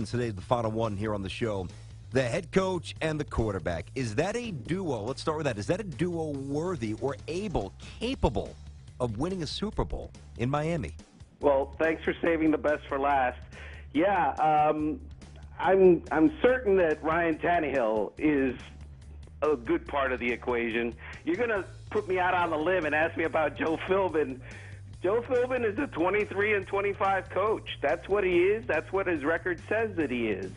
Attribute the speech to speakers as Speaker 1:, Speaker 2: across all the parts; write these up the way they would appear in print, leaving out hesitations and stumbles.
Speaker 1: Today, the final one here on the show. The head coach and the quarterback. Is that a duo? Let's start with that. Is that a duo worthy or capable of winning a Super Bowl in Miami?
Speaker 2: Well, thanks for saving the best for last. Yeah, I'm certain that Ryan Tannehill is a good part of the equation. You're going to put me out on the limb and ask me about Joe Philbin. Joe Philbin is a 23-25 coach. That's what he is. That's what his record says that he is.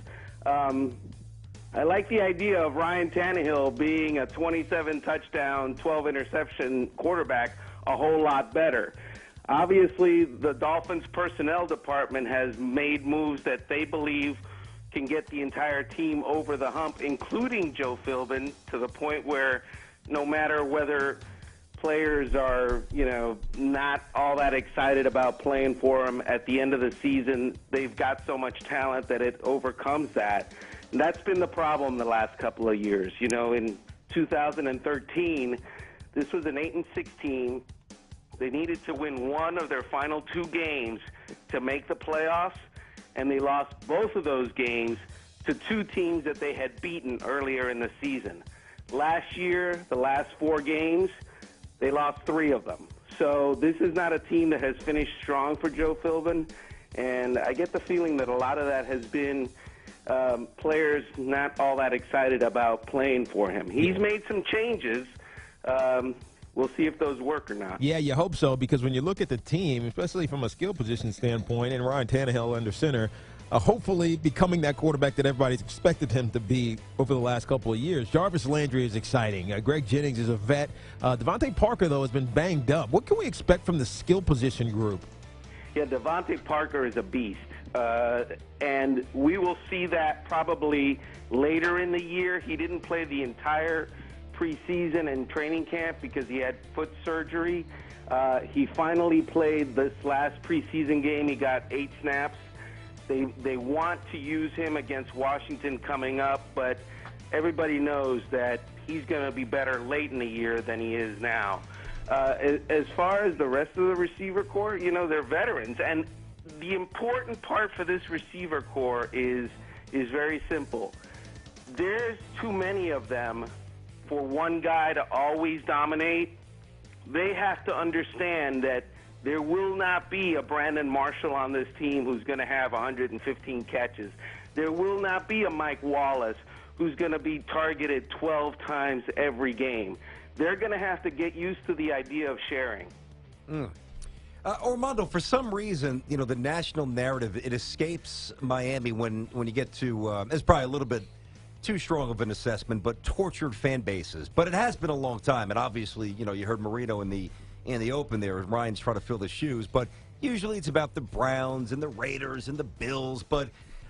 Speaker 2: I like the idea of Ryan Tannehill being a 27-touchdown, 12-interception quarterback a whole lot better. Obviously, the Dolphins personnel department has made moves that they believe can get the entire team over the hump, including Joe Philbin, to the point where no matter whether players are, not all that excited about playing for him at the end of the season, they've got so much talent that it overcomes that. And that's been the problem the last couple of years. In 2013, this was an 8-6 team. They needed to win one of their final two games to make the playoffs, and they lost both of those games to two teams that they had beaten earlier in the season. Last year, the last four games, they lost three of them. So this is not a team that has finished strong for Joe Philbin, and I get the feeling that a lot of that has been players not all that excited about playing for him. He's made some changes. We'll see if those work or not.
Speaker 3: Yeah, you hope so, because when you look at the team, especially from a skill position standpoint, and Ryan Tannehill under center, hopefully becoming that quarterback that everybody's expected him to be over the last couple of years. Jarvis Landry is exciting. Greg Jennings is a vet. Devontae Parker, though, has been banged up. What can we expect from the skill position group?
Speaker 2: Yeah, Devontae Parker is a beast. And we will see that probably later in the year. He didn't play the entire preseason and training camp because he had foot surgery. He finally played this last preseason game. He got 8 snaps. They want to use him against Washington coming up, but everybody knows that he's going to be better late in the year than he is now. As far as the rest of the receiver corps, they're veterans. And the important part for this receiver corps is very simple. There's too many of them for one guy to always dominate. They have to understand that there will not be a Brandon Marshall on this team who's going to have 115 catches. There will not be a Mike Wallace who's going to be targeted 12 times every game. They're going to have to get used to the idea of sharing.
Speaker 1: Armando, for some reason, the national narrative, it escapes Miami when you get to, it's probably a little bit too strong of an assessment, but tortured fan bases. But it has been a long time, and obviously, you heard Marino in the open there, and Ryan's trying to fill the shoes. But usually it's about the Browns and the Raiders and the Bills. But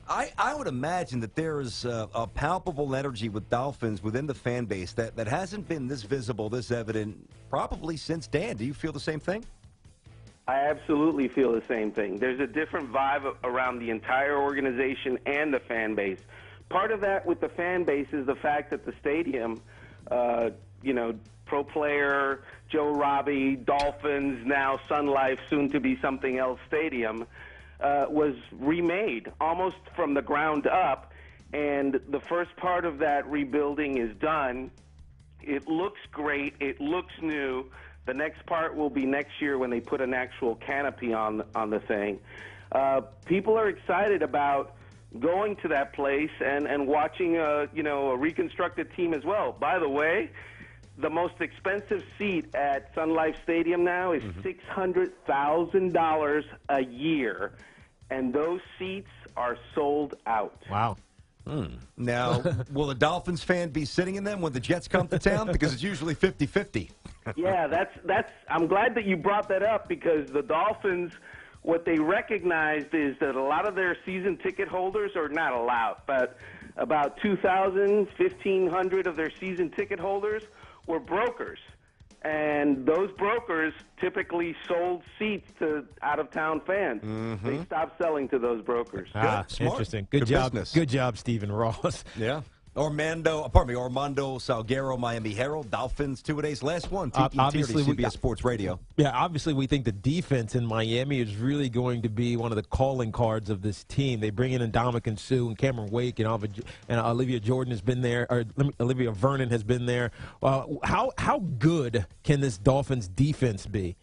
Speaker 1: I would imagine that there's a palpable energy with Dolphins within the fan base that hasn't been this visible, this evident, probably since Dan. Do you feel the same thing?
Speaker 2: I absolutely feel the same thing. There's a different vibe around the entire organization and the fan base. Part of that with the fan base is the fact that the stadium, Pro Player, Joe Robbie, Dolphins, now Sun Life, soon to be something else stadium, was remade almost from the ground up. And the first part of that rebuilding is done. It looks great. It looks new. The next part will be next year when they put an actual canopy on the thing. People are excited about going to that place and watching a reconstructed team as well. By the way, the most expensive seat at Sun Life Stadium now is $600,000 a year, and those seats are sold out.
Speaker 3: Wow.
Speaker 1: Now, will a Dolphins fan be sitting in them when the Jets come to town? Because it's usually 50-50.
Speaker 2: Yeah, that's. I'm glad that you brought that up, because the Dolphins, what they recognized is that a lot of their season ticket holders are not allowed, but about 2,000, 1,500 of their season ticket holders were brokers. And those brokers typically sold seats to out-of-town fans. They stopped selling to those brokers.
Speaker 3: Smart. Interesting. Good job.
Speaker 1: Business.
Speaker 3: Good job, Stephen Ross.
Speaker 1: Yeah. Armando Salguero, Miami Herald, Dolphins, 2-days. Last one, Tiki
Speaker 3: obviously,
Speaker 1: Tierney, CBS Sports Radio.
Speaker 3: Yeah, obviously we think the defense in Miami is really going to be one of the calling cards of this team. They bring in Ndamukong Suh and Cameron Wake and Olivia Jordan has been there, or Olivia Vernon has been there. How good can this Dolphins defense be?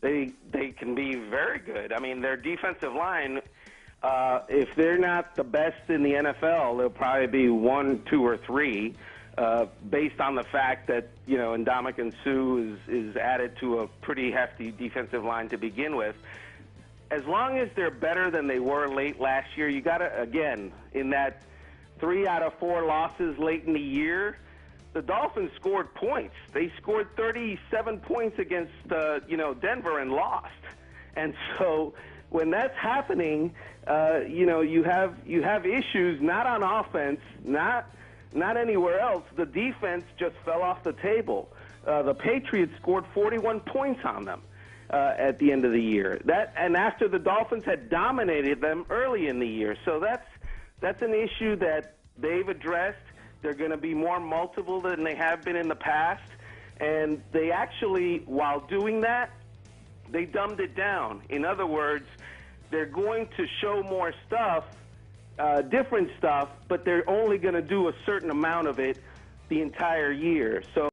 Speaker 2: They can be very good. I mean, their defensive line, if they're not the best in the NFL, they'll probably be 1, 2, or 3, based on the fact that, Ndamukong Suh is added to a pretty hefty defensive line to begin with. As long as they're better than they were late last year, you got to, again, in that 3 out of 4 losses late in the year, the Dolphins scored points. They scored 37 points against, Denver and lost. And so when that's happening, you have issues not on offense, not anywhere else. The defense just fell off the table. The Patriots scored 41 points on them at the end of the year. And after the Dolphins had dominated them early in the year. So that's an issue that they've addressed. They're going to be more multiple than they have been in the past. And they actually, while doing that, they dumbed it down. In other words, they're going to show more stuff, different stuff, but they're only going to do a certain amount of it the entire year. So